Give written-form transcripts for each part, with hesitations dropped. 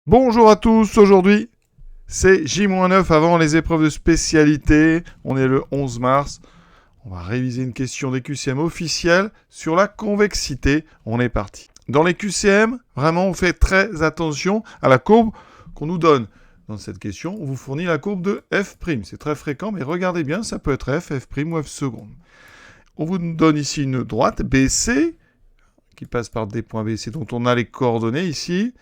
Bonjour à tous, aujourd'hui c'est J-9 avant les épreuves de spécialité, on est le 11 mars, on va réviser une question des QCM officielles sur la convexité, on est parti. Dans les QCM, vraiment on fait très attention à la courbe qu'on nous donne. Dans cette question, on vous fournit la courbe de f', c'est très fréquent, mais regardez bien, ça peut être f', f' ou f seconde. On vous donne ici une droite BC, qui passe par des points BC dont on a les coordonnées ici.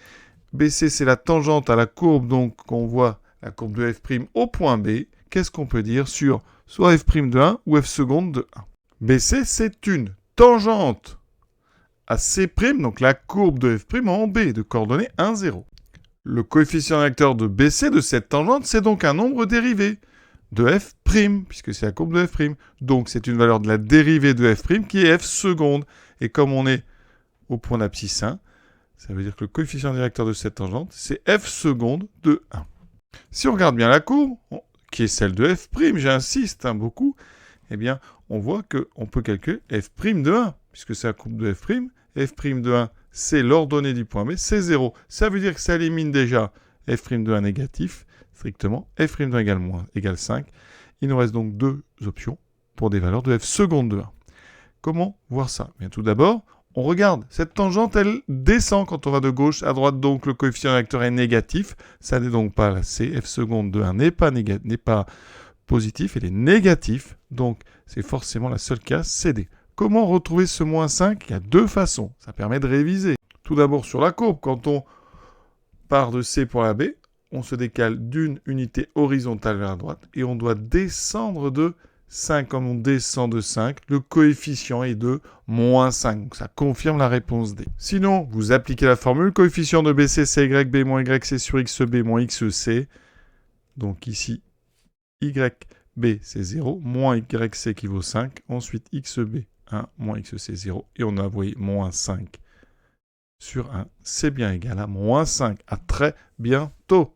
BC, c'est la tangente à la courbe, donc on voit la courbe de f' au point B. Qu'est-ce qu'on peut dire sur soit f' de 1 ou f seconde de 1 ? BC, c'est une tangente à C', donc la courbe de f' en B, de coordonnées 1, 0. Le coefficient réacteur de BC de cette tangente, c'est donc un nombre dérivé de f', puisque c'est la courbe de f'. Donc c'est une valeur de la dérivée de f' qui est f seconde. Et comme on est au point d'abscisse 1, ça veut dire que le coefficient directeur de cette tangente, c'est f seconde de 1. Si on regarde bien la courbe, qui est celle de f', j'insiste beaucoup, eh bien, on voit qu'on peut calculer f' de 1, puisque c'est la courbe de f'. F' de 1, c'est l'ordonnée du point B, c'est 0. Ça veut dire que ça élimine déjà f' de 1 négatif, strictement, f' de 1 égale 5. Il nous reste donc deux options pour des valeurs de f seconde de 1. Comment voir ça ? Bien, tout d'abord, on regarde, cette tangente, elle descend quand on va de gauche à droite, donc le coefficient réacteur est négatif. Ça n'est donc pas la C, f seconde de 1 n'est pas positif, elle est négatif. Donc, c'est forcément la seule case CD. Comment retrouver ce moins 5 ? Il y a deux façons, ça permet de réviser. Tout d'abord sur la courbe, quand on part de C pour la B, on se décale d'une unité horizontale vers la droite et on doit descendre de 5, comme on descend de 5, le coefficient est de moins 5. Donc ça confirme la réponse D. Sinon, vous appliquez la formule, coefficient de BC, c'est YB moins YC sur XB moins XC. Donc ici, YB c'est 0, moins YC qui vaut 5. Ensuite, XB 1 moins XC 0. Et on a envoyé moins 5 sur 1. C'est bien égal à moins 5. À très bientôt.